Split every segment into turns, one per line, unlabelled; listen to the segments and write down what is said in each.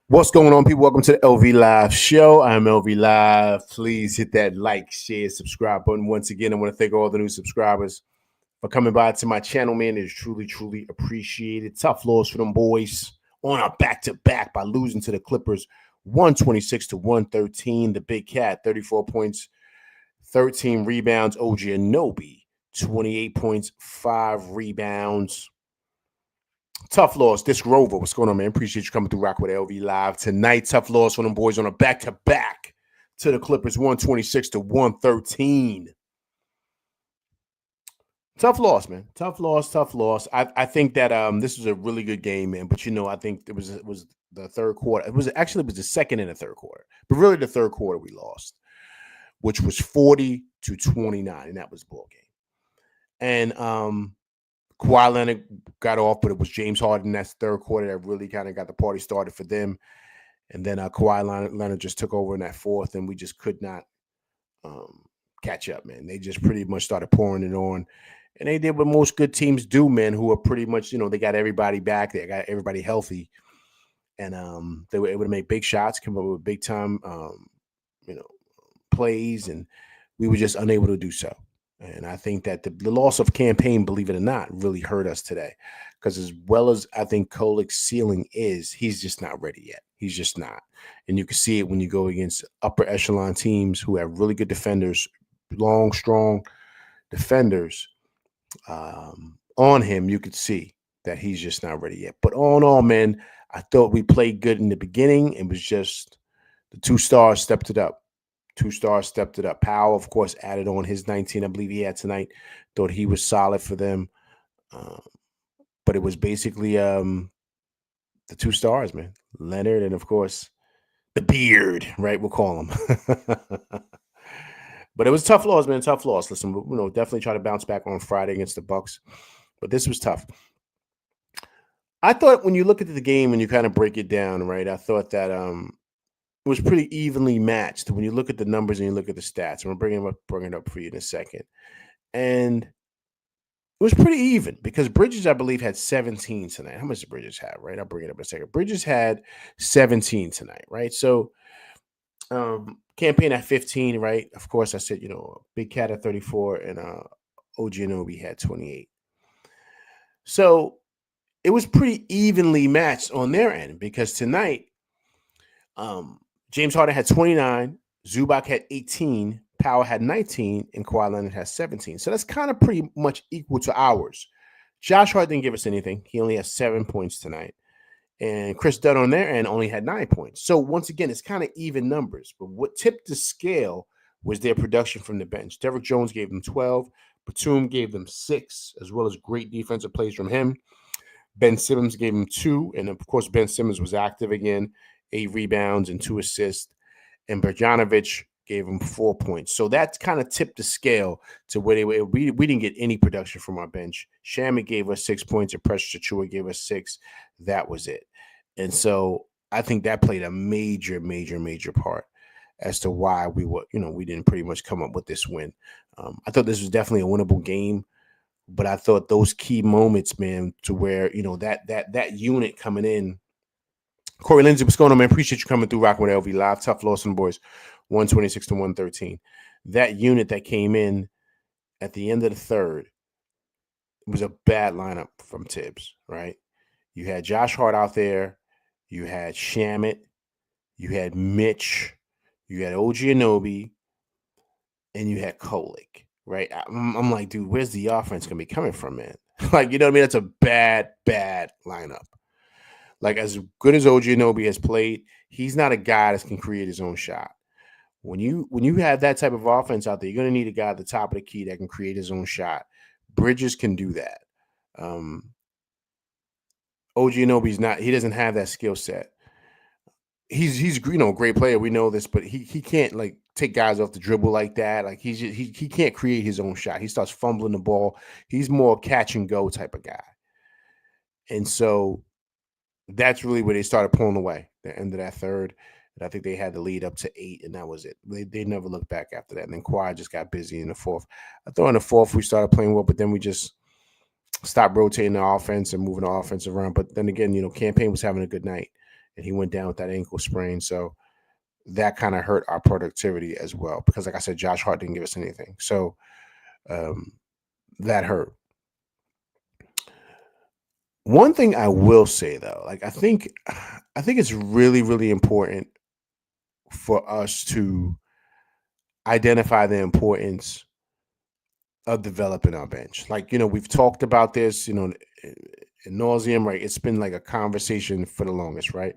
What's going on, people? Welcome to the LV Live show. I'm LV Live. Please hit that like, share, subscribe button. Once again, I want to thank all the new subscribers for coming by to my channel, man. It's truly, truly appreciated. Tough loss for them boys on our back-to-back by losing to the Clippers 126 to 113. The Big Cat, 34 points, 13 rebounds. OG Anunoby, 28 points, 5 rebounds. Tough loss. This Rover. What's going on, man? Appreciate you coming through Rock with LV Live tonight. Tough loss for them boys on a back-to-back to the Clippers, 126 to 113. Tough loss, man. Tough loss. I think that this was a really good game, man. But I think it was the third quarter. It was the second and the third quarter. But really the third quarter we lost, which was 40 to 29, and that was the ball game. And Kawhi Leonard got off, but it was James Harden that's third quarter that really kind of got the party started for them. And then Kawhi Leonard just took over in that fourth, and we just could not catch up, man. They just pretty much started pouring it on. And they did what most good teams do, man, who are pretty much, they got everybody back. They got everybody healthy. And they were able to make big shots, come up with big time, plays, and we were just unable to do so. And I think that the loss of campaign, believe it or not, really hurt us today. Because as well as I think Kolik's ceiling is, he's just not ready yet. He's just not. And you can see it when you go against upper echelon teams who have really good defenders, long, strong defenders on him. You could see that he's just not ready yet. But all in all, man, I thought we played good in the beginning. It was just the two stars stepped it up. Powell, of course, added on his 19. I believe he had tonight. Thought he was solid for them. But it was basically the two stars, man. Leonard and, of course, the beard, right? We'll call him. But it was a tough loss, man. Tough loss. Listen, definitely try to bounce back on Friday against the Bucks. But this was tough. I thought when you look at the game and you kind of break it down, right, I thought that it was pretty evenly matched when you look at the numbers and you look at the stats. I'm going to bring it up for you in a second. And it was pretty even because Bridges, I believe, had 17 tonight. How much did Bridges have, right? I'll bring it up in a second. Bridges had 17 tonight, right? So campaign at 15, right? Of course, I said, Big Cat at 34 and OG Anunoby had 28. So it was pretty evenly matched on their end because tonight, James Harden had 29, Zubac had 18, Powell had 19, and Kawhi Leonard has 17. So that's kind of pretty much equal to ours. Josh Hart didn't give us anything. He only has 7 points tonight. And Chris Dunn on their end only had 9 points. So once again, it's kind of even numbers. But what tipped the scale was their production from the bench. Derrick Jones gave them 12. Batum gave them 6, as well as great defensive plays from him. Ben Simmons gave him 2. And, of course, Ben Simmons was active again. 8 rebounds and 2 assists, and Bogdanovic gave him 4 points. So that kind of tipped the scale to where we didn't get any production from our bench. Shamet gave us 6 points, and Precious Achiuwa gave us 6. That was it. And so I think that played a major, major, major part as to why we didn't pretty much come up with this win. I thought this was definitely a winnable game, but I thought those key moments, man, to where that unit coming in. Corey Lindsay, what's going on, man? Appreciate you coming through rocking with LV Live. Tough loss on the boys, 126 to 113. That unit that came in at the end of the third was a bad lineup from Tibbs, right? You had Josh Hart out there. You had Shamet. You had Mitch. You had OG Anunoby. And you had Kolik, right? I'm like, dude, where's the offense going to be coming from, man? Like, you know what I mean? That's a bad, bad lineup. Like, as good as OG Anunoby has played, he's not a guy that can create his own shot. When you have that type of offense out there, you're going to need a guy at the top of the key that can create his own shot. Bridges can do that. OG Anunoby's not. He doesn't have that skill set. He's a great player. We know this, but he can't like take guys off the dribble like that. Like he can't create his own shot. He starts fumbling the ball. He's more catch and go type of guy. And so that's really where they started pulling away, the end of that third. And I think they had the lead up to 8, and that was it. They never looked back after that. And then Kawhi just got busy in the fourth. I thought in the fourth we started playing well, but then we just stopped rotating the offense and moving the offense around. But then again, Campaign was having a good night. and he went down with that ankle sprain. So that kind of hurt our productivity as well because, like I said, Josh Hart didn't give us anything. So that hurt. One thing I will say though, like I think it's really, really important for us to identify the importance of developing our bench. Like, we've talked about this, in nauseum, right? It's been like a conversation for the longest, right?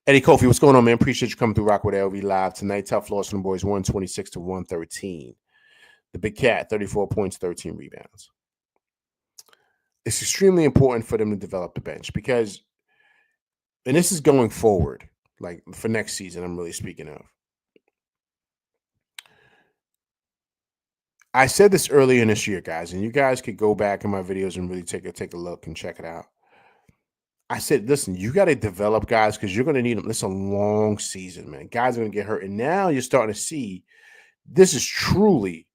Eddie Kofi, what's going on, man? Appreciate you coming through Rock with LV Live tonight. Tough loss from the boys, 126 to 113. The Big Cat, 34 points, 13 rebounds. It's extremely important for them to develop the bench because, and this is going forward, like for next season, I'm really speaking of. I said this earlier in this year, guys, and you guys could go back in my videos and really take a look and check it out. I said, listen, you got to develop guys because you're going to need them. This is a long season, man. Guys are going to get hurt. And now you're starting to see this is truly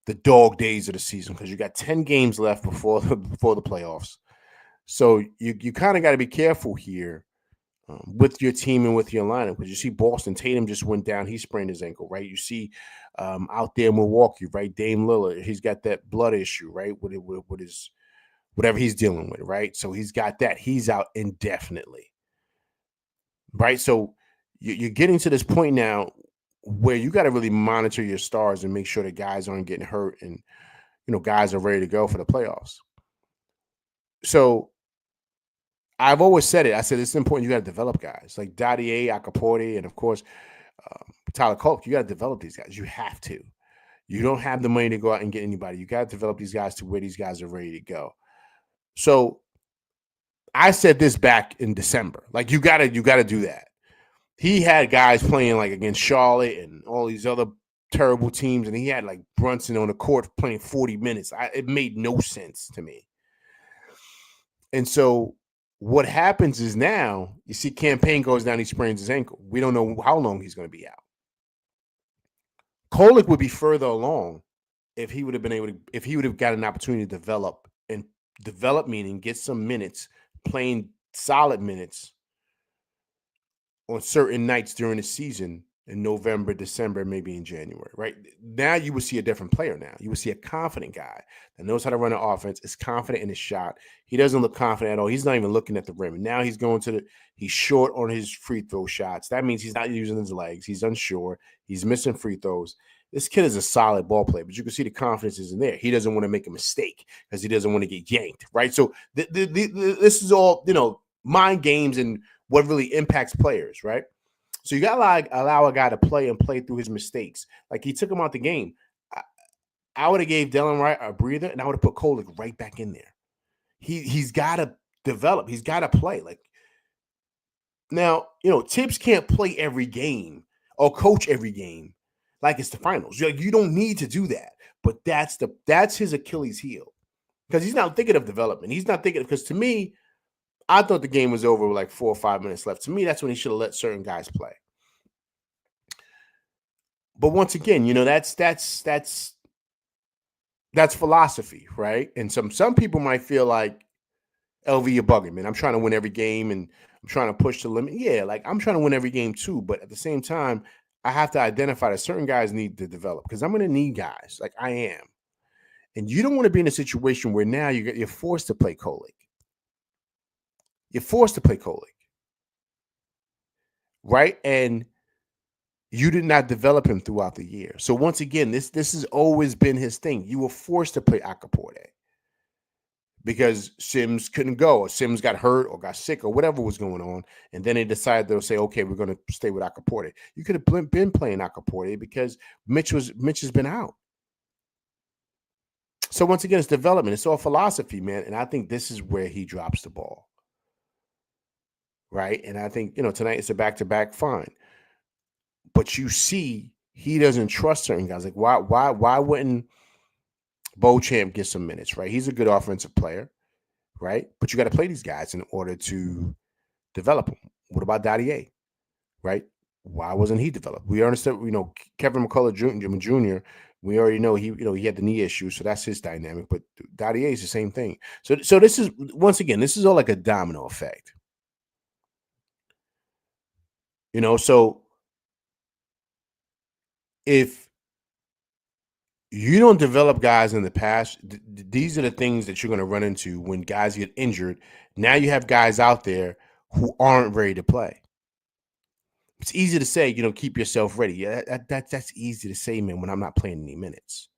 the dog days of the season because you got 10 games left before the playoffs. So you kind of got to be careful here with your team and with your lineup because you see Boston Tatum just went down. He sprained his ankle, right? You see out there in Milwaukee, right? Dame Lillard, he's got that blood issue, right? With his whatever he's dealing with, right? So he's got that. He's out indefinitely, right? So you're getting to this point now where you got to really monitor your stars and make sure that guys aren't getting hurt and, guys are ready to go for the playoffs. So I've always said it. I said it's important. You got to develop guys like Dadier, Akaporte, and of course, Tyler Kolk. You got to develop these guys. You have to. You don't have the money to go out and get anybody. You got to develop these guys to where these guys are ready to go. So I said this back in December. Like you gotta do that. He had guys playing like against Charlotte and all these other terrible teams, and he had like Brunson on the court playing 40 minutes. It made no sense to me. And so what happens is now you see Campaign goes down, he sprains his ankle. We don't know how long he's going to be out. Kolek would be further along if he would have got an opportunity to develop, meaning get some minutes, playing solid minutes on certain nights during the season in November, December, maybe in January, right? Now you will see a different player now. You will see a confident guy that knows how to run an offense, is confident in his shot. He doesn't look confident at all. He's not even looking at the rim. Now he's he's short on his free throw shots. That means he's not using his legs. He's unsure. He's missing free throws. This kid is a solid ball player, but you can see the confidence isn't there. He doesn't want to make a mistake because he doesn't want to get yanked, right? So this is all, mind games and what really impacts players, right? So you got to allow a guy to play through his mistakes. Like he took him out the game. I would have gave Delon Wright a breather, and I would have put Kolek right back in there. He's got to develop. He's got to play. Like now, Tibbs can't play every game or coach every game like it's the finals. You don't need to do that. But that's his Achilles heel because he's not thinking of development. He's not thinking because to me, I thought the game was over with like 4 or 5 minutes left. To me, that's when he should have let certain guys play. But once again, that's philosophy, right? And some people might feel like, LV, you're bugging, man. I'm trying to win every game and I'm trying to push the limit. Yeah, like I'm trying to win every game too. But at the same time, I have to identify that certain guys need to develop because I'm going to need guys like I am. And you don't want to be in a situation where now you're forced to play Kolek. You're forced to play Kolek, right? And you did not develop him throughout the year. So once again, this has always been his thing. You were forced to play Akaporte because Sims couldn't go, or Sims got hurt or got sick or whatever was going on. And then they decided they'll say, okay, we're going to stay with Akaporte. You could have been playing Akaporte because Mitch has been out. So once again, it's development. It's all philosophy, man. And I think this is where he drops the ball. Right. And I think, tonight it's a back-to-back, fine. But you see, he doesn't trust certain guys. Like, why wouldn't Beauchamp get some minutes, right? He's a good offensive player, right? But you got to play these guys in order to develop them. What about Dadier, right? Why wasn't he developed? We understand, Kevin McCullough Jr., we already know he had the knee issue, so that's his dynamic. But Dadier is the same thing. So this is, once again, this is all like a domino effect. So if you don't develop guys in the past, these are the things that you're going to run into when guys get injured. Now you have guys out there who aren't ready to play. It's easy to say, keep yourself ready. Yeah, that's easy to say, man, when I'm not playing any minutes.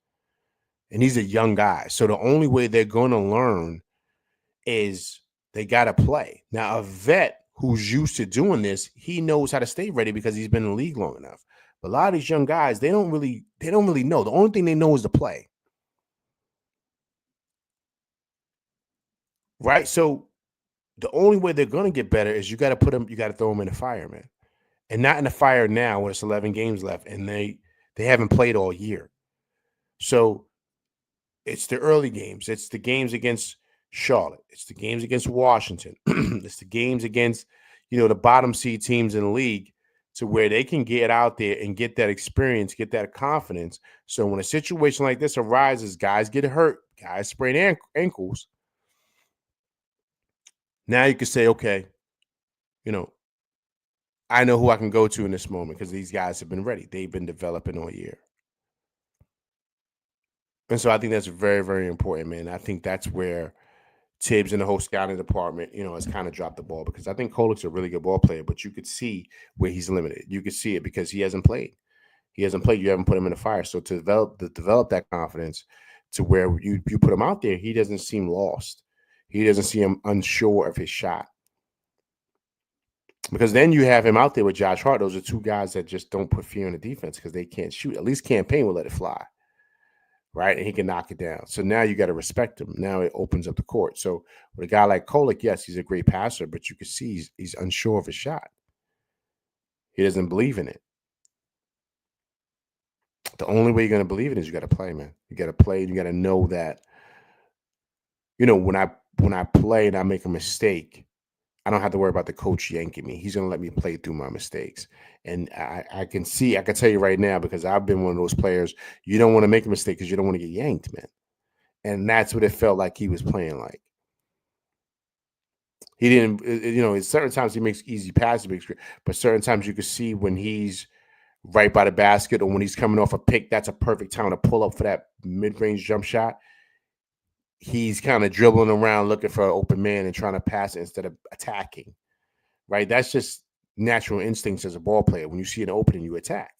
And these are young guys. So the only way they're going to learn is they got to play. Now, a vet who's used to doing this, he knows how to stay ready because he's been in the league long enough. But a lot of these young guys, they don't really know. The only thing they know is to play. Right? So the only way they're going to get better is you got to throw them in the fire, man. And not in the fire now when it's 11 games left and they haven't played all year. So it's the early games. It's the games against Charlotte. It's the games against Washington. It's the games against, the bottom seed teams in the league to where they can get out there and get that experience, get that confidence. So when a situation like this arises, guys get hurt, guys sprain ankles. Now you can say, okay, I know who I can go to in this moment because these guys have been ready. They've been developing all year. And so I think that's very, very important, man. I think that's where Tibbs and the whole scouting department, has kind of dropped the ball because I think Kolik's a really good ball player, but you could see where he's limited. You could see it because he hasn't played. He hasn't played. You haven't put him in the fire. So to develop that confidence to where you put him out there, he doesn't seem lost. He doesn't seem unsure of his shot. Because then you have him out there with Josh Hart. Those are two guys that just don't put fear in the defense because they can't shoot. At least Campaign will let it fly. Right? And he can knock it down. So now you got to respect him. Now it opens up the court. So with a guy like Kolik, yes, he's a great passer, but you can see he's unsure of his shot. He doesn't believe in it. The only way you're going to believe it is you got to play, man. You got to play. You got to know that, when I play and I make a mistake, I don't have to worry about the coach yanking me. He's going to let me play through my mistakes. And I can tell you right now, because I've been one of those players, you don't want to make a mistake because you don't want to get yanked, man. And that's what it felt like he was playing like. He didn't, at certain times he makes easy passes, but certain times you can see when he's right by the basket or when he's coming off a pick, that's a perfect time to pull up for that mid-range jump shot. He's kind of dribbling around looking for an open man and trying to pass it instead of attacking, right? That's just natural instincts as a ball player. When you see an opening, you attack.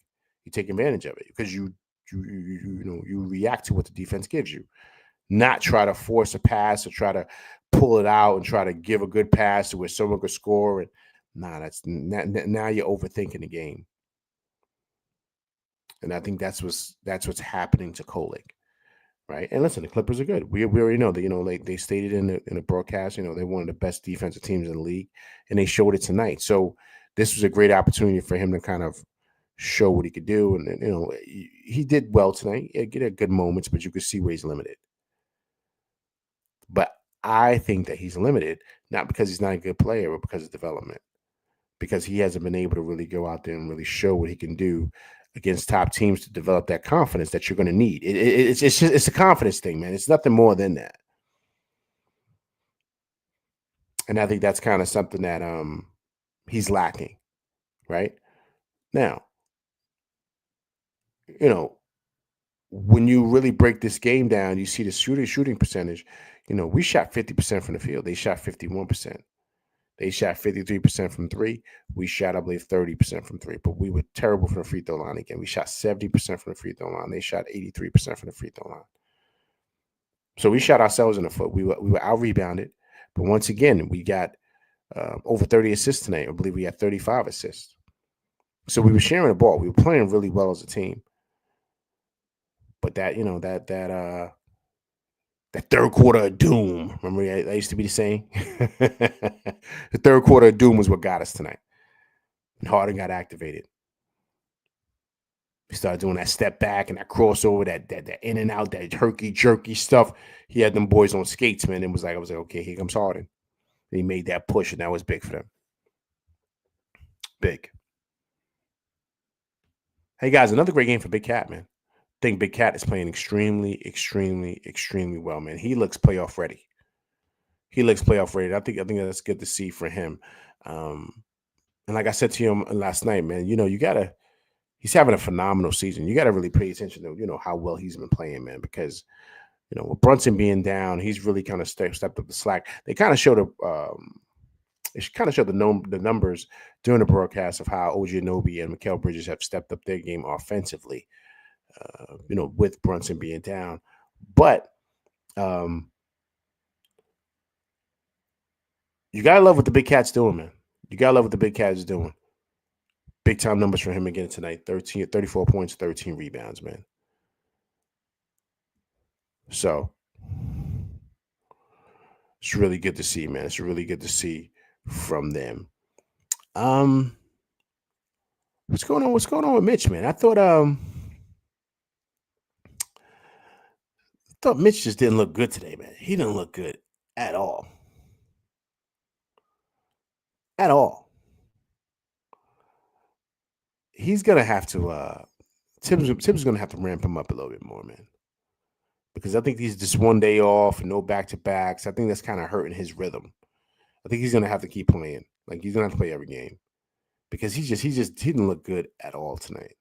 You take advantage of it because you react to what the defense gives you, not try to force a pass or try to pull it out and try to give a good pass to where someone could score. And now you're overthinking the game. And I think that's what's happening to Kolik, right? And listen, the Clippers are good. We already know that. They stated in the broadcast, they're one of the best defensive teams in the league, and they showed it tonight. So this was a great opportunity for him to kind of show what he could do, and he did well tonight. He get good moments, but you could see where he's limited. But I think that he's limited not because he's not a good player, but because of development. Because he hasn't been able to really go out there and really show what he can do against top teams to develop that confidence that you're going to need. It's a confidence thing, man. It's nothing more than that. And I think that's kind of something that he's lacking, right? Now, when you really break this game down, you see the shooting percentage. We shot 50% from the field. They shot 51%. They shot 53% from three. We shot, I believe, 30% from three, but we were terrible from the free throw line again. We shot 70% from the free throw line. They shot 83% from the free throw line. So we shot ourselves in the foot. We were out rebounded, but once again, we got over 30 assists tonight. I believe we had 35 assists. So we were sharing the ball. We were playing really well as a team. But that third quarter of doom. Remember that used to be the saying? The third quarter of doom was what got us tonight. And Harden got activated. He started doing that step back and that crossover, that in and out, that herky jerky stuff. He had them boys on skates, man. I was like, okay, here comes Harden. And he made that push, and that was big for them. Big. Hey guys, another great game for Big Cat, man. I think Big Cat is playing extremely, extremely, extremely well, man. He looks playoff ready. I think that's good to see for him. And like I said to him last night, man, he's having a phenomenal season. You got to really pay attention to, how well he's been playing, man, because, with Brunson being down, he's really kind of stepped up the slack. They kind of showed the numbers during the broadcast of how OG Anunoby and Mikal Bridges have stepped up their game offensively, with Brunson being down. But you got to love what the big cat's doing, man. You got to love what the big cat is doing. Big time numbers for him again tonight. 34 points, 13 rebounds, man. So it's really good to see, man. It's really good to see from them. What's going on? What's going on with Mitch, man? I thought Mitch just didn't look good today, man. He didn't look good at all. At all. He's gonna have to Tibbs is gonna have to ramp him up a little bit more, man. Because I think he's just one day off and no back-to-backs. I think that's kind of hurting his rhythm. I think he's gonna have to keep playing. Like, he's gonna have to play every game. Because he didn't look good at all tonight.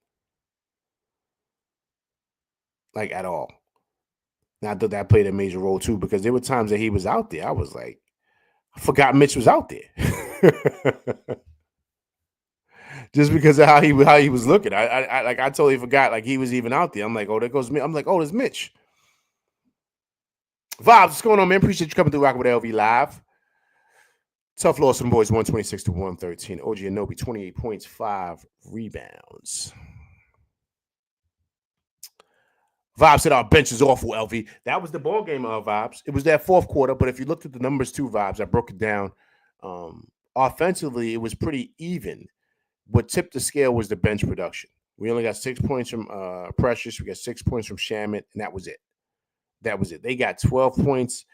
Like, at all. Now, I thought that played a major role too, because there were times that he was out there. I was like, I forgot Mitch was out there. Just because of how he was looking. I totally forgot like he was even out there. I'm like, oh, there goes Mitch. I'm like, oh, there's Mitch. Vibes, what's going on, man? Appreciate you coming through rocking with LV Live. Tough loss from boys, 126 to 113. OG Anunoby, 28 points, 5 rebounds. Vibes said our bench is awful, LV. That was the ball game of Vibes. It was that fourth quarter, but if you looked at the numbers too, Vibes, I broke it down. Offensively, it was pretty even. What tipped the scale was the bench production. We only got 6 points from Precious. We got 6 points from Shamet, and that was it. They got 12 points,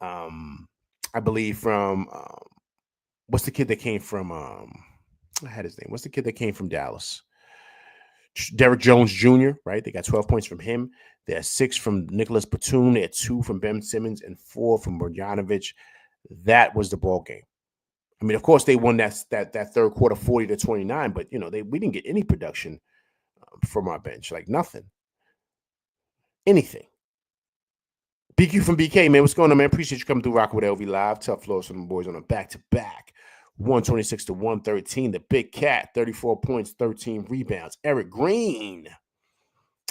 I believe, from what's the kid that came from I had his name. What's the kid that came from Dallas? Derrick Jones Jr., right? They got 12 points from him. They had 6 from Nicholas Batum. They had 2 from Ben Simmons and 4 from Bogdanovic. That was the ball game. I mean, of course, they won that third quarter 40 to 29, but we didn't get any production from our bench, like nothing, anything. BQ from BK, man, what's going on, man? Appreciate you coming through rocking with LV Live. Tough loss from the boys on a back-to-back, 126 to 113. The big cat, 34 points, 13 rebounds. Eric Green,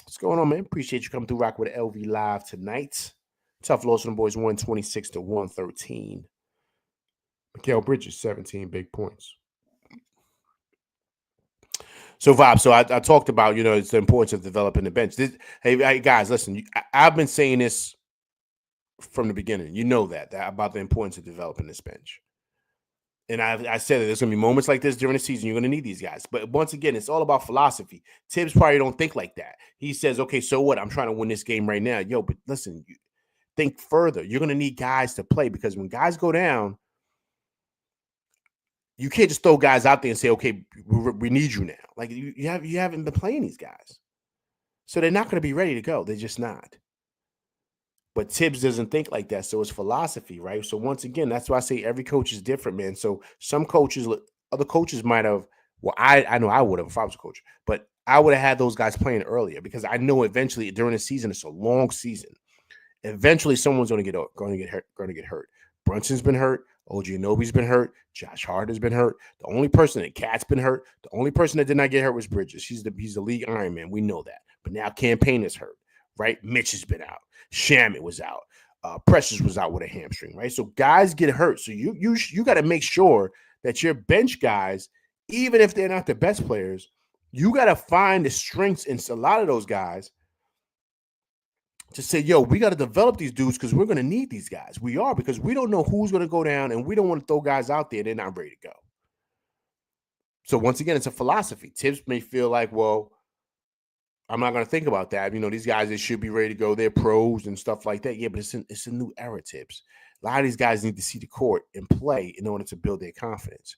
what's going on, man? Appreciate you coming through rocking with LV Live tonight. Tough loss from the boys, 126 to 113. Mikal Bridges, 17 big points. So, Vibe, so I talked about, it's the importance of developing the bench. Hey, guys, listen, I've been saying this from the beginning. You know that about the importance of developing this bench. And I said that there's going to be moments like this during the season. You're going to need these guys. But once again, it's all about philosophy. Tibbs probably don't think like that. He says, okay, so what? I'm trying to win this game right now. Yo, but listen, think further. You're going to need guys to play, because when guys go down, you can't just throw guys out there and say, okay, we need you now. Like, you haven't been playing these guys. So they're not going to be ready to go. They're just not. But Tibbs doesn't think like that. So it's philosophy, right? So once again, that's why I say every coach is different, man. So some coaches, other coaches might have, well, I know I would have if I was a coach, but I would have had those guys playing earlier, because I know eventually during the season, it's a long season. Eventually someone's going to get hurt. Brunson's been hurt. OG Anunoby's been hurt. Josh Hart has been hurt. The only person that Cat's been hurt. The only person that did not get hurt was Bridges. He's the league Iron Man. We know that. But now Campaign is hurt, right? Mitch has been out. Shamet was out. Precious was out with a hamstring, right? So guys get hurt. So you got to make sure that your bench guys, even if they're not the best players, you got to find the strengths in a lot of those guys to say, yo, we got to develop these dudes, because we're going to need these guys. We are, because we don't know who's going to go down, and we don't want to throw guys out there they're not ready to go. So once again, it's a philosophy. Tibbs may feel like, well, I'm not going to think about that. These guys, they should be ready to go. They're pros and stuff like that. Yeah, but it's a new era, Tibbs. A lot of these guys need to see the court and play in order to build their confidence.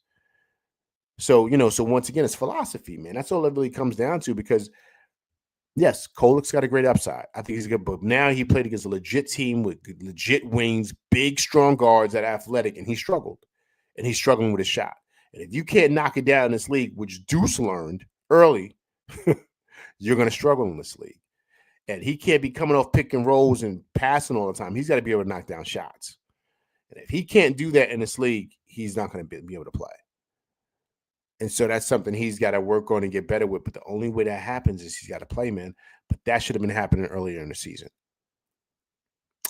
So, so once again, it's philosophy, man. That's all it really comes down to, because yes, Kolek's got a great upside. I think he's good, but now he played against a legit team with legit wings, big, strong guards that are athletic, and he struggled. And he's struggling with his shot. And if you can't knock it down in this league, which Deuce learned early, you're going to struggle in this league. And he can't be coming off pick and rolls and passing all the time. He's got to be able to knock down shots. And if he can't do that in this league, he's not going to be able to play. And so that's something he's got to work on and get better with. But the only way that happens is he's got to play, man. But that should have been happening earlier in the season.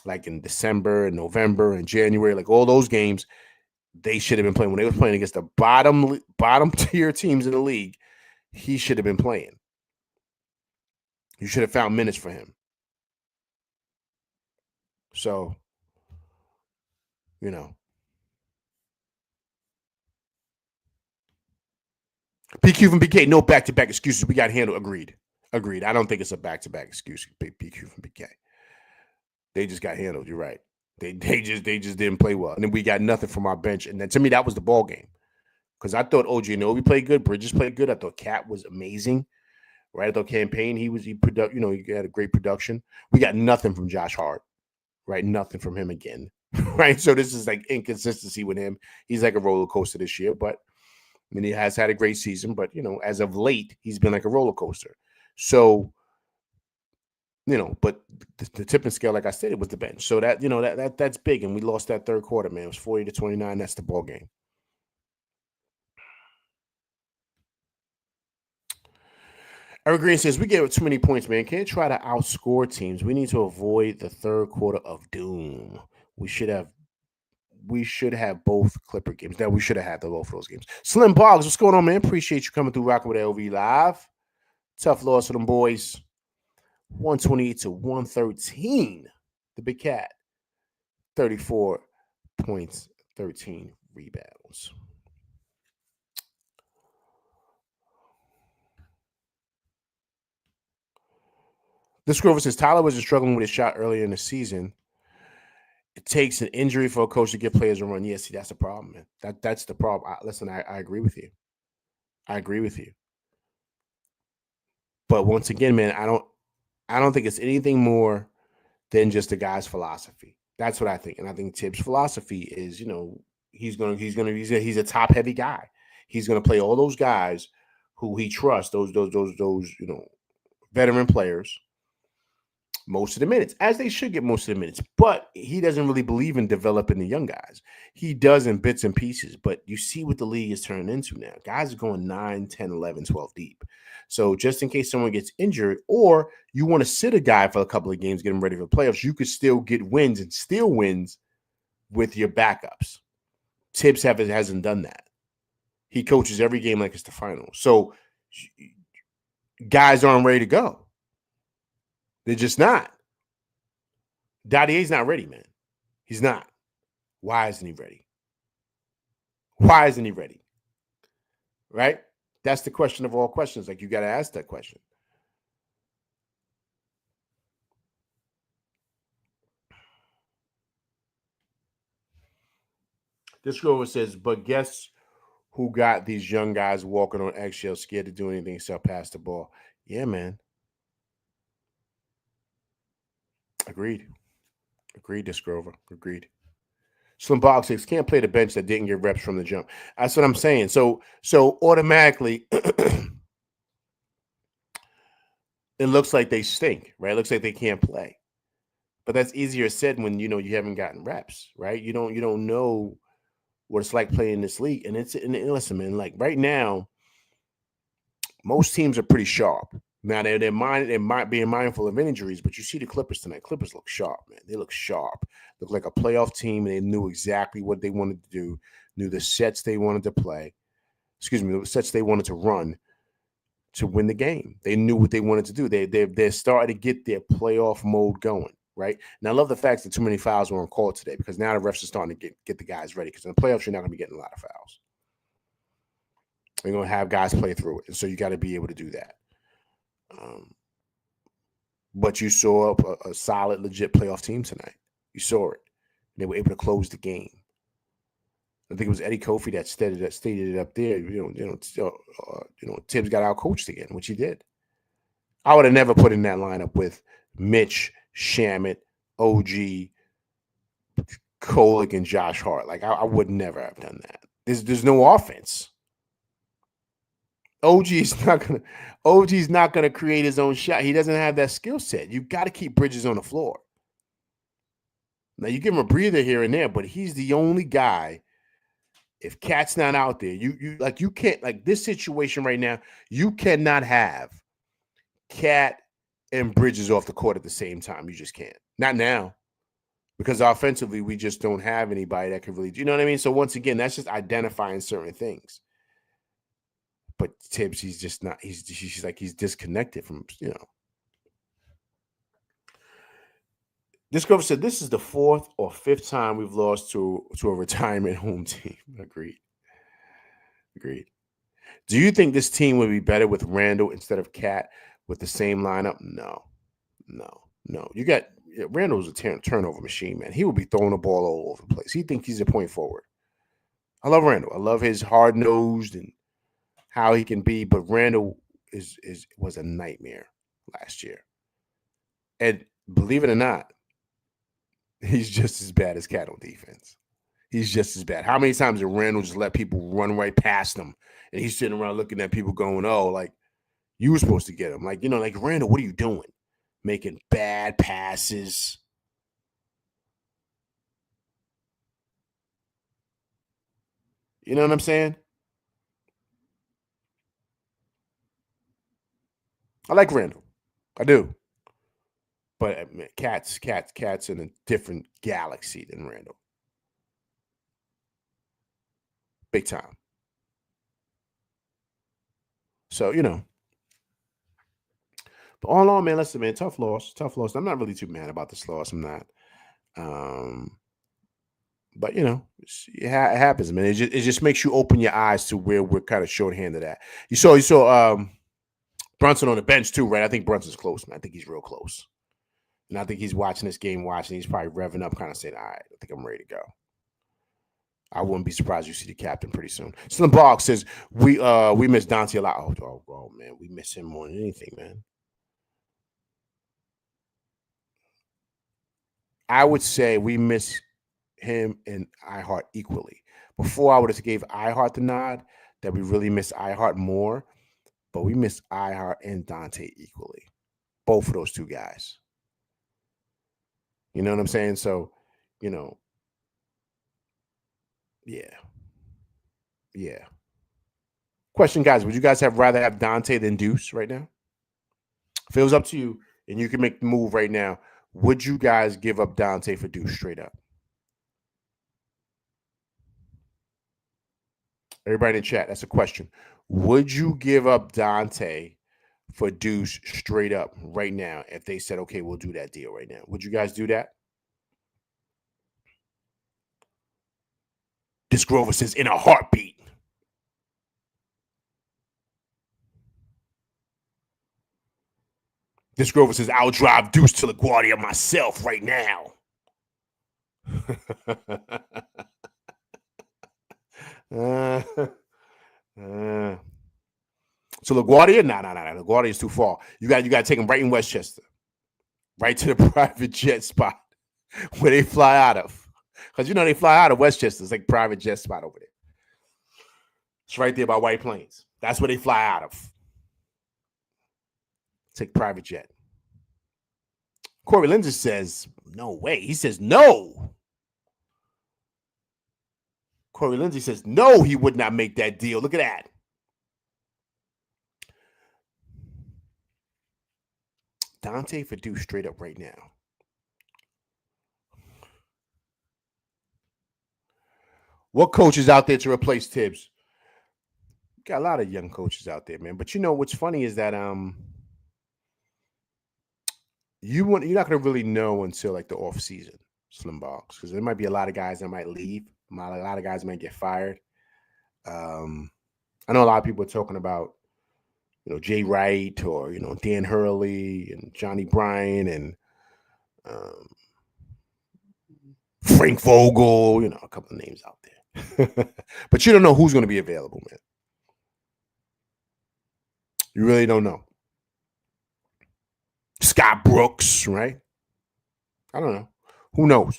Like in December and November and January, like all those games, they should have been playing. When they were playing against the bottom tier teams in the league, he should have been playing. You should have found minutes for him. So, you know. PQ from BK, no back-to-back excuses. We got handled. Agreed. I don't think it's a back-to-back excuse. PQ from BK. They just got handled. You're right. They just didn't play well. And then we got nothing from our bench. And then to me, that was the ball game. Because I thought OG Anunoby played good. Bridges played good. I thought Cat was amazing. Right? I thought Campaign, he had a great production. We got nothing from Josh Hart. Right? Nothing from him again. Right? So this is like inconsistency with him. He's like a roller coaster this year. But I mean, he has had a great season. But, as of late, he's been like a roller coaster. So, but the tipping scale, like I said, it was the bench. So that, that's big. And we lost that third quarter, man. It was 40-29. That's the ball game. Eric Green says, we gave it too many points, man. Can't try to outscore teams. We need to avoid the third quarter of doom. We should have both Clipper games. Now, we should have had both of those games. Slim Boggs, what's going on, man? Appreciate you coming through, rocking with LV Live. Tough loss for them boys. 128-113. The Big Cat. 34 points, 13 rebounds. This Grover says, Tyler was struggling with his shot earlier in the season. It takes an injury for a coach to get players to run. Yeah, see, that's the problem, man. That's the problem. I agree with you. But once again, man, I don't think it's anything more than just the guy's philosophy. That's what I think. And I think Tibbs' philosophy is, he's a top heavy guy. He's going to play all those guys who he trusts, those veteran players, most of the minutes, as they should get most of the minutes. But he doesn't really believe in developing the young guys. He does in bits and pieces, but you see what the league is turning into now. Guys are going 9, 10, 11, 12 deep. So just in case someone gets injured or you want to sit a guy for a couple of games, get him ready for playoffs, you could still get wins and steal wins with your backups. Tibbs hasn't done that. He coaches every game like it's the final. So guys aren't ready to go. They're just not. Dadier's not ready, man. He's not. Why isn't he ready? Right? That's the question of all questions. Like, you got to ask that question. This girl says, but guess who got these young guys walking on eggshells, scared to do anything except pass the ball? Yeah, man. Agreed, Disgrover. Agreed. Slim Bog says, can't play the bench that didn't get reps from the jump. That's what I'm saying. So automatically, it looks like they stink, right? It looks like they can't play. But that's easier said when you haven't gotten reps, right? You don't know what it's like playing in this league. And listen, man, like right now, most teams are pretty sharp. Now they're might being mindful of injuries, but you see the Clippers tonight. Clippers look sharp, man. They look sharp. Look like a playoff team, and they knew exactly what they wanted to do, knew the sets they wanted to play. The sets they wanted to run to win the game. They knew what they wanted to do. They're starting to get their playoff mode going, right? And I love the fact that too many fouls weren't called today, because now the refs are starting to get the guys ready, because in the playoffs, you're not going to be getting a lot of fouls. You're going to have guys play through it, and so you got to be able to do that. But you saw a solid, legit playoff team tonight. You saw it. They were able to close the game. I think it was Eddie Kofi that stated it up there. Tibbs got out-coached again, which he did. I would have never put in that lineup with Mitch, Shamet, OG, Kolek, and Josh Hart. Like, I would never have done that. There's no offense. OG's not gonna create his own shot. He doesn't have that skill set. You got to keep Bridges on the floor. Now you give him a breather here and there, but he's the only guy. If Cat's not out there, you can't, like, this situation right now. You cannot have Cat and Bridges off the court at the same time. You just can't. Not now, because offensively we just don't have anybody that can really. You know what I mean? So once again, that's just identifying certain things. But Tibbs, he's just not. He's like he's disconnected from. This girl said this is the fourth or fifth time we've lost to a retirement home team. Agreed. Do you think this team would be better with Randall instead of Cat with the same lineup? No. You got Randall's a turnover machine, man. He will be throwing the ball all over the place. He thinks he's a point forward. I love Randall. I love his hard nosed and how he can be, but Randall was a nightmare last year. And believe it or not, he's just as bad as Cat on defense. He's just as bad. How many times did Randall just let people run right past him? And he's sitting around looking at people going, oh, like, you were supposed to get him. Like, like, Randall, what are you doing? Making bad passes. You know what I'm saying? I like Randall. I do. But man, Cat's in a different galaxy than Randall. Big time. So, but all in all, man, listen, man, tough loss. I'm not really too mad about this loss. I'm not. But it happens, man. It just makes you open your eyes to where we're kind of shorthanded at. You saw Brunson on the bench too, right? I think Brunson's close, man. I think he's real close. And I think he's watching this game, he's probably revving up, kind of saying, all right, I think I'm ready to go. I wouldn't be surprised you see the captain pretty soon. Slim Bog says, we miss Dante a lot. Oh, man, we miss him more than anything, man. I would say we miss him and iHeart equally. Before, I would have gave iHeart the nod that we really miss iHeart more, but we miss iHeart and Dante equally. Both of those two guys. You know what I'm saying? So, yeah. Question, guys, would you guys rather have Dante than Deuce right now? If it was up to you and you can make the move right now, would you guys give up Dante for Deuce straight up? Everybody in the chat, that's a question. Would you give up Dante for Deuce straight up right now if they said, okay, we'll do that deal right now? Would you guys do that? This Grover says, in a heartbeat. This Grover says, I'll drive Deuce to LaGuardia myself right now. So LaGuardia? Nah. LaGuardia is too far. You got to take him right in Westchester. Right to the private jet spot where they fly out of. Because, they fly out of Westchester. It's like private jet spot over there. It's right there by White Plains. That's where they fly out of. Take private jet. Corey Lindsay says, no way. He says, no. Corey Lindsay says, no, he would not make that deal. Look at that. Dante for Deuce straight up right now. What coach is out there to replace Tibbs? Got a lot of young coaches out there, man. But what's funny is that you're not going to really know until like the off season, Slim Box, because there might be a lot of guys that might leave. A lot of guys might get fired. I know a lot of people are talking about, Jay Wright or Dan Hurley and Johnny Bryan and Frank Vogel. A couple of names out there, but you don't know who's going to be available, man. You really don't know. Scott Brooks, right? I don't know. Who knows?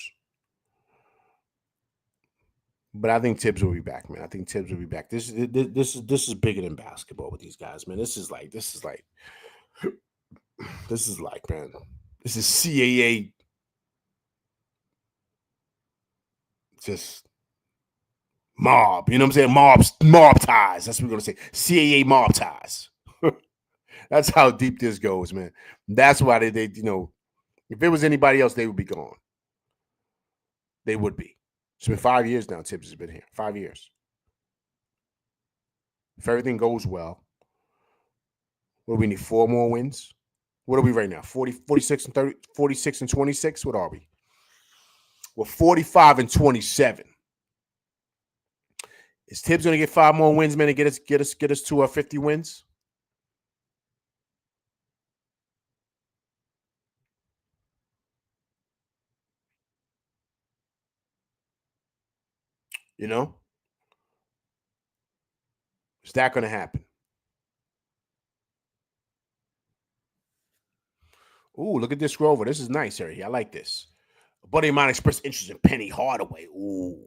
But I think Tibbs will be back, man. I think Tibbs will be back. This is bigger than basketball with these guys, man. This is like, man. This is CAA just mob. You know what I'm saying? Mob ties. That's what we're gonna say. CAA mob ties. That's how deep this goes, man. That's why they if it was anybody else, they would be gone. They would be. It's been 5 years now. Tibbs has been here. 5 years. If everything goes well, what do we need? 4 more wins? What are we right now? 40, 46 and 30, 46 and 26? What are we? We're 45 and 27. Is Tibbs going to get 5 more wins, man, and get us to our 50 wins? You know? Is that going to happen? Ooh, look at this Grover. This is nice, Harry. I like this. A buddy of mine expressed interest in Penny Hardaway. Ooh.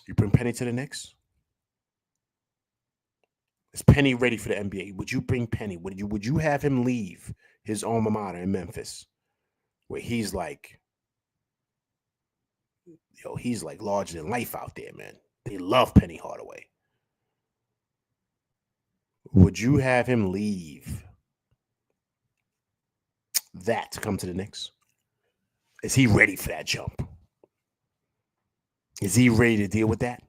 You bring Penny to the Knicks? Is Penny ready for the NBA? Would you bring Penny? Would you have him leave his alma mater in Memphis, where he's like, he's like larger than life out there, man. They love Penny Hardaway. Would you have him leave that to come to the Knicks? Is he ready for that jump? Is he ready to deal with that?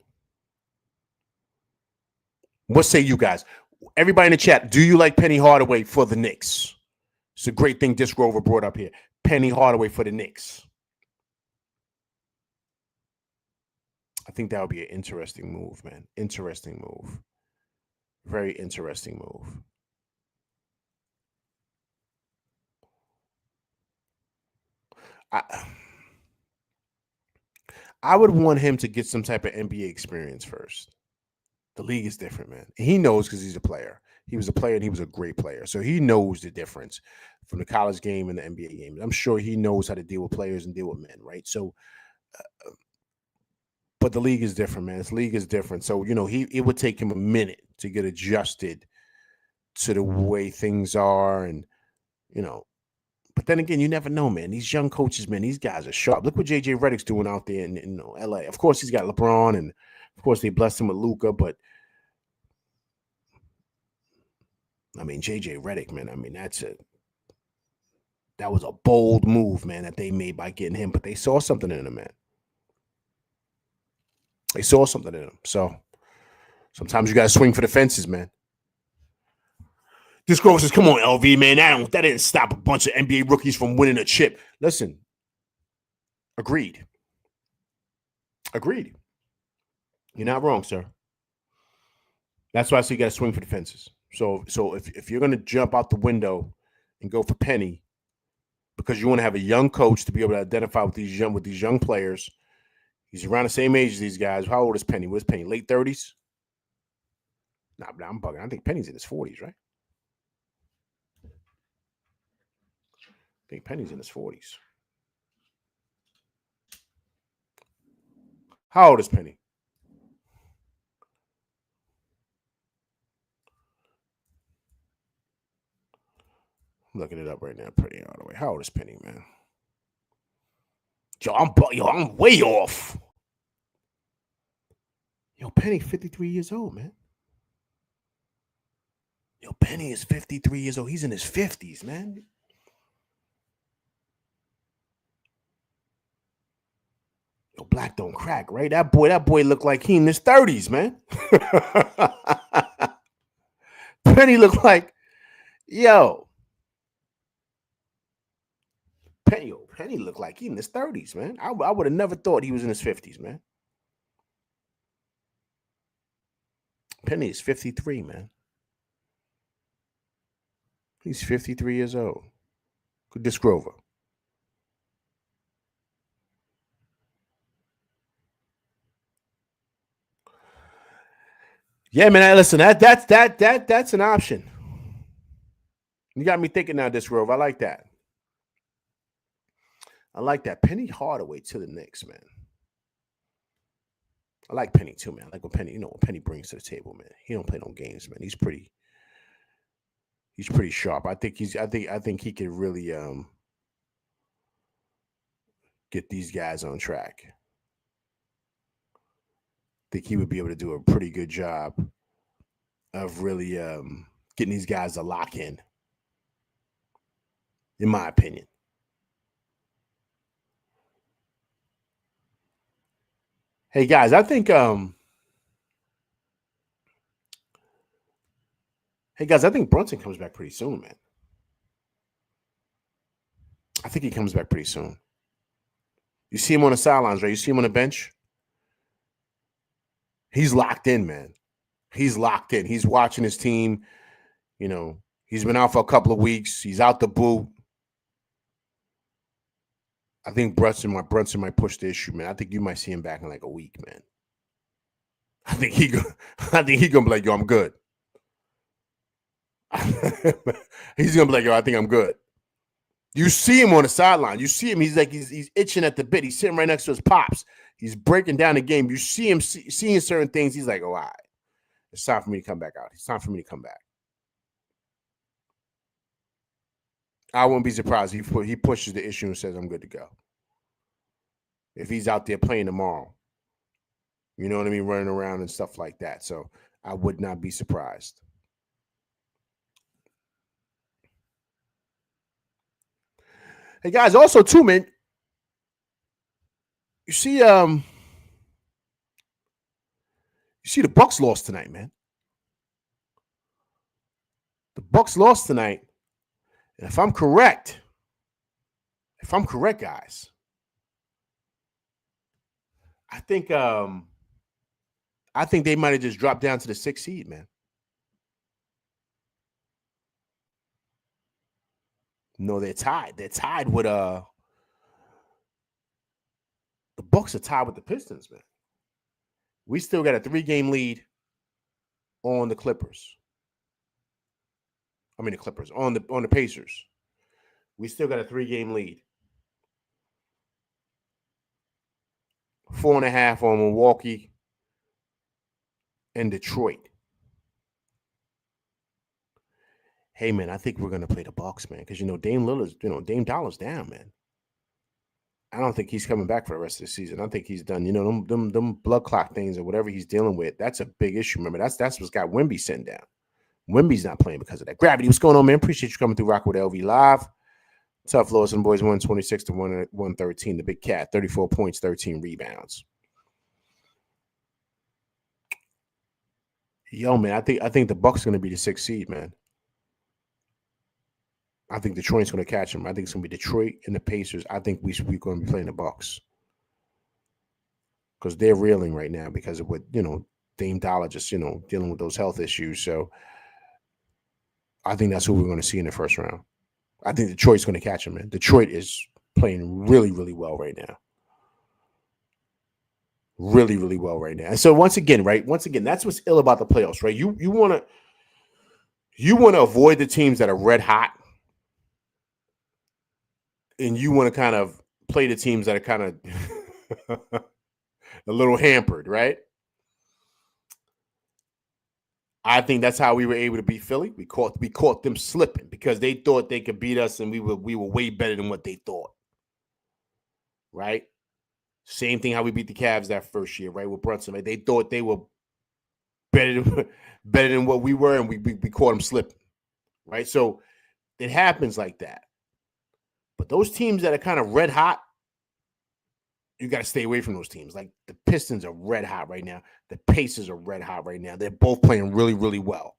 What say you guys? Everybody in the chat, do you like Penny Hardaway for the Knicks? It's a great thing Disc Grover brought up here. Penny Hardaway for the Knicks. I think that would be an interesting move, man. Interesting move. Very interesting move. I would want him to get some type of NBA experience first. The league is different, man. He knows because he's a player. He was a player and he was a great player. So he knows the difference from the college game and the NBA game. I'm sure he knows how to deal with players and deal with men, right? So, but the league is different, man. This league is different. So, it would take him a minute to get adjusted to the way things are. And, but then again, you never know, man. These young coaches, man, these guys are sharp. Look what JJ Redick's doing out there in LA. Of course, he's got LeBron, and of course, they blessed him with Luka. But I mean, JJ Redick, man. I mean, that was a bold move, man, that they made by getting him. But they saw something in him, man. They saw something in him. So sometimes you got to swing for the fences, man. This girl says, "Come on, LV, man. That didn't stop a bunch of NBA rookies from winning a chip." Listen, agreed. You're not wrong, sir. That's why I say you got to swing for the fences. So if you're going to jump out the window and go for Penny, because you want to have a young coach to be able to identify with these young players, he's around the same age as these guys. How old is Penny? What's Penny? Late 30s? Nah, I'm bugging. I think Penny's in his 40s, right? I think Penny's in his 40s. How old is Penny? I'm looking it up right now. Penny Hardaway. How old is Penny, man? I'm way off. Penny, 53 years old, man. Penny is 53 years old. He's in his 50s, man. Black don't crack, right? That boy looked like he in his 30s, man. Penny looked like, Penny looked like he in his 30s, man. I would have never thought he was in his 50s, man. Penny is 53, man. He's 53 years old. Disc Grover. Yeah, man. Listen, that's an option. You got me thinking now, Disc Grover. I like that. Penny Hardaway to the Knicks, man. I like Penny too, man. I like what Penny brings to the table, man. He don't play no games, man. He's pretty sharp. I think he could really get these guys on track. I think he would be able to do a pretty good job of really getting these guys to lock in my opinion. Hey guys, I think Brunson comes back pretty soon, man. I think he comes back pretty soon. You see him on the sidelines, right? You see him on the bench. He's locked in, man. He's locked in. He's watching his team. You know, he's been out for a couple of weeks. He's out the boot. I think Brunson might push the issue, man. I think you might see him back in like a week, man. I think he gonna be like, yo, I'm good. He's gonna be like, yo, I think I'm good. You see him on the sideline. You see him. He's like he's itching at the bit. He's sitting right next to his pops. He's breaking down the game. You see him seeing certain things. He's like, oh, all right. It's time for me to come back out. It's time for me to come back. I wouldn't be surprised if he pushes the issue and says, I'm good to go. If he's out there playing tomorrow. You know what I mean? Running around and stuff like that. So I would not be surprised. Hey guys, also too, man. You see the Bucks lost tonight, man. The Bucks lost tonight. And if I'm correct, guys, I think they might have just dropped down to the 6th seed, man. No, they're tied. They're tied with the Bucks are tied with the Pistons, man. We still got a 3-game lead on the Clippers. I mean the Clippers on the Pacers. We still got a 3-game lead. 4.5 on Milwaukee and Detroit. Hey man, I think we're gonna play the Bucks, man, because Dame Dollar's down, man. I don't think he's coming back for the rest of the season. I think he's done. Them blood clot things or whatever he's dealing with. That's a big issue. Remember, that's what's got Wemby sitting down. Wemby's not playing because of that. Gravity, what's going on, man? Appreciate you coming through Rock with LV Live. Tough Lewis and boys 126 to 113. The Big Cat, 34 points, 13 rebounds. Yo, man, I think the Bucks are going to be the 6th seed, man. I think Detroit's going to catch them. I think it's going to be Detroit and the Pacers. I think we're going to be playing the Bucks because they're reeling right now because of what Dame Dollar just dealing with those health issues. So I think that's who we're going to see in the first round. I think Detroit's going to catch them, man. Detroit is playing really, really well right now. Really, really well right now. And so once again, that's what's ill about the playoffs, right? You want to avoid the teams that are red hot, and you want to kind of play the teams that are kind of a little hampered, right? I think that's how we were able to beat Philly. We caught them slipping because they thought they could beat us, and we were way better than what they thought. Right? Same thing how we beat the Cavs that first year, right? With Brunson. Right? They thought they were better than what we were, and we caught them slipping. Right? So it happens like that. But those teams that are kind of red hot, you got to stay away from those teams. Like the Pistons are red hot right now. The Pacers are red hot right now. They're both playing really, really well.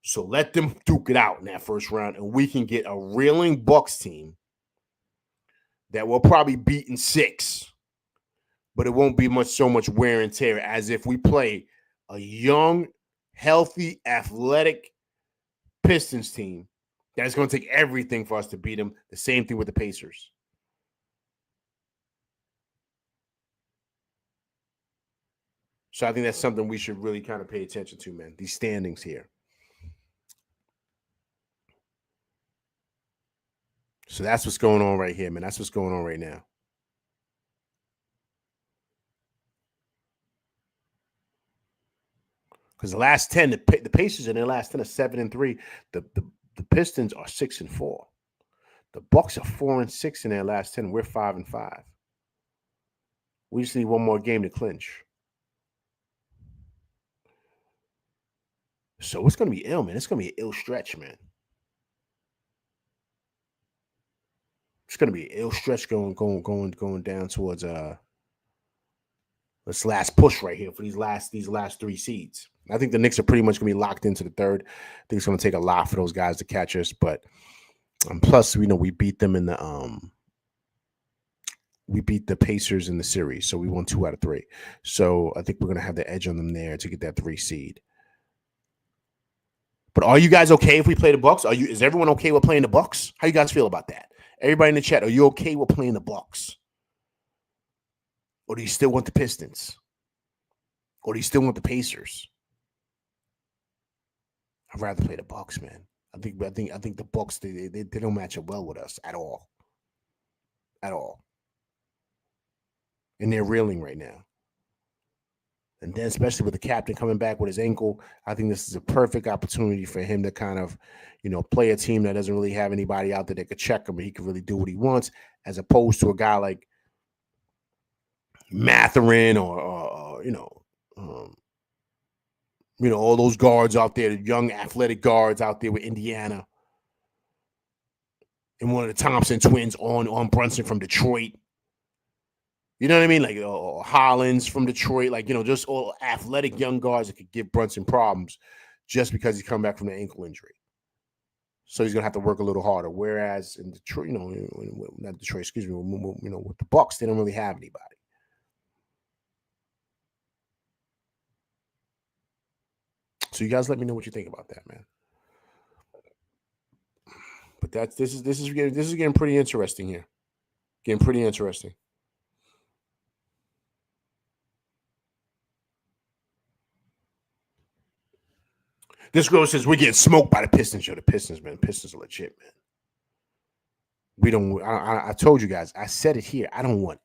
So let them duke it out in that first round, and we can get a reeling Bucks team that will probably beat in 6. But it won't be so much wear and tear as if we play a young, healthy, athletic Pistons team that's going to take everything for us to beat them. The same thing with the Pacers. So I think that's something we should really kind of pay attention to, man. These standings here. So that's what's going on right here, man. That's what's going on right now. Because the last 10, the Pacers in their last 10 are 7-3. The Pistons are 6-4. The Bucks are 4-6 in their last 10. We're 5-5. We just need one more game to clinch. So it's gonna be ill, man. It's gonna be an ill stretch, man. It's gonna be an ill stretch going down towards this last push right here for these last 3 seeds. I think the Knicks are pretty much gonna be locked into the third. I think it's gonna take a lot for those guys to catch us, but plus we beat them in the we beat the Pacers in the series, so we won 2 out of 3. So I think we're gonna have the edge on them there to get that 3 seed. But are you guys okay if we play the Bucks? Is everyone okay with playing the Bucks? How you guys feel about that? Everybody in the chat, are you okay with playing the Bucks? Or do you still want the Pistons? Or do you still want the Pacers? I'd rather play the Bucks, man. I think the Bucks they don't match up well with us at all. At all. And they're reeling right now. And then especially with the captain coming back with his ankle, I think this is a perfect opportunity for him to kind of, play a team that doesn't really have anybody out there that could check him and he can really do what he wants, as opposed to a guy like Mathurin or all those guards out there, the young athletic guards out there with Indiana, and one of the Thompson twins on Brunson from Detroit. You know what I mean? Like Hollins from Detroit, just all athletic young guards that could give Brunson problems just because he's come back from an ankle injury. So he's gonna have to work a little harder. Whereas in Detroit, not Detroit, excuse me, with the Bucks, they don't really have anybody. So you guys let me know what you think about that, man. But this is getting pretty interesting here. Getting pretty interesting. This girl says we're getting smoked by the Pistons. Yo, the Pistons, man. Pistons are legit, man. We don't. I told you guys. I said it here. I don't want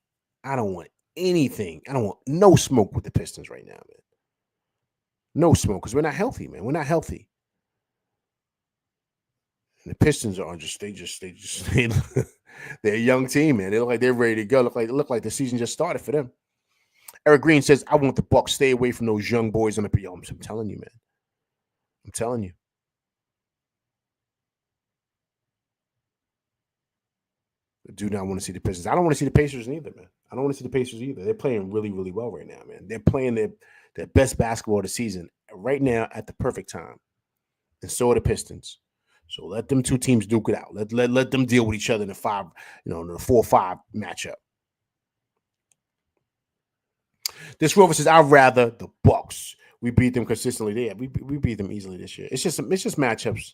anything. I don't want no smoke with the Pistons right now, man. No smoke, because we're not healthy, man. We're not healthy. And the Pistons are they're a young team, man. They look like they're ready to go. Look like the season just started for them. Eric Green says, I want the Bucks. Stay away from those young boys on the. Yo, I'm telling you, man. I'm telling you. I do not want to see the Pistons. I don't want to see the Pacers either, man. I don't want to see the Pacers either. They're playing really, really well right now, man. They're playing their best basketball of the season right now at the perfect time. And so are the Pistons. So let them two teams duke it out. Let them deal with each other in the 4-5 matchup. This Rover says, I'd rather the Bucks. We beat them consistently. Yeah, we beat them easily this year. It's just matchups.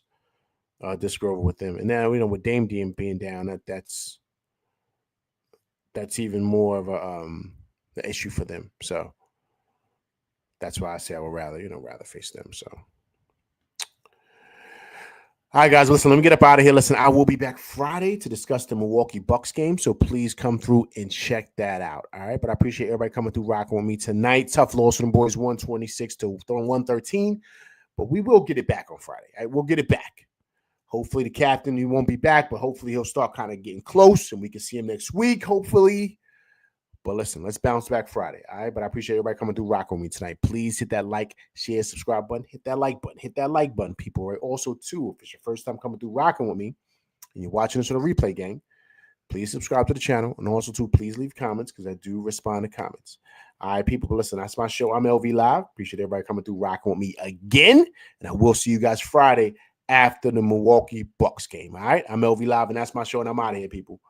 This Rover with them, and now with Dame being down, that's even more of the issue for them. So that's why I say I would rather face them. So. All right, guys, listen, let me get up out of here. Listen, I will be back Friday to discuss the Milwaukee Bucks game, so please come through and check that out, all right? But I appreciate everybody coming through rocking with me tonight. Tough loss for them boys, 126 to 113, but we will get it back on Friday, all right? We'll get it back. Hopefully the captain, he won't be back, but hopefully he'll start kind of getting close, and we can see him next week, hopefully. But listen, let's bounce back Friday, all right? But I appreciate everybody coming through rocking with me tonight. Please hit that like, share, subscribe button. Hit that like button. Hit that like button, people. Right? Also, too, if it's your first time coming through rocking with me and you're watching this on a replay gang, please subscribe to the channel. And also, too, please leave comments because I do respond to comments. All right, people, but listen, that's my show. I'm LV Live. Appreciate everybody coming through rocking with me again. And I will see you guys Friday after the Milwaukee Bucks game, all right? I'm LV Live, and that's my show, and I'm out of here, people.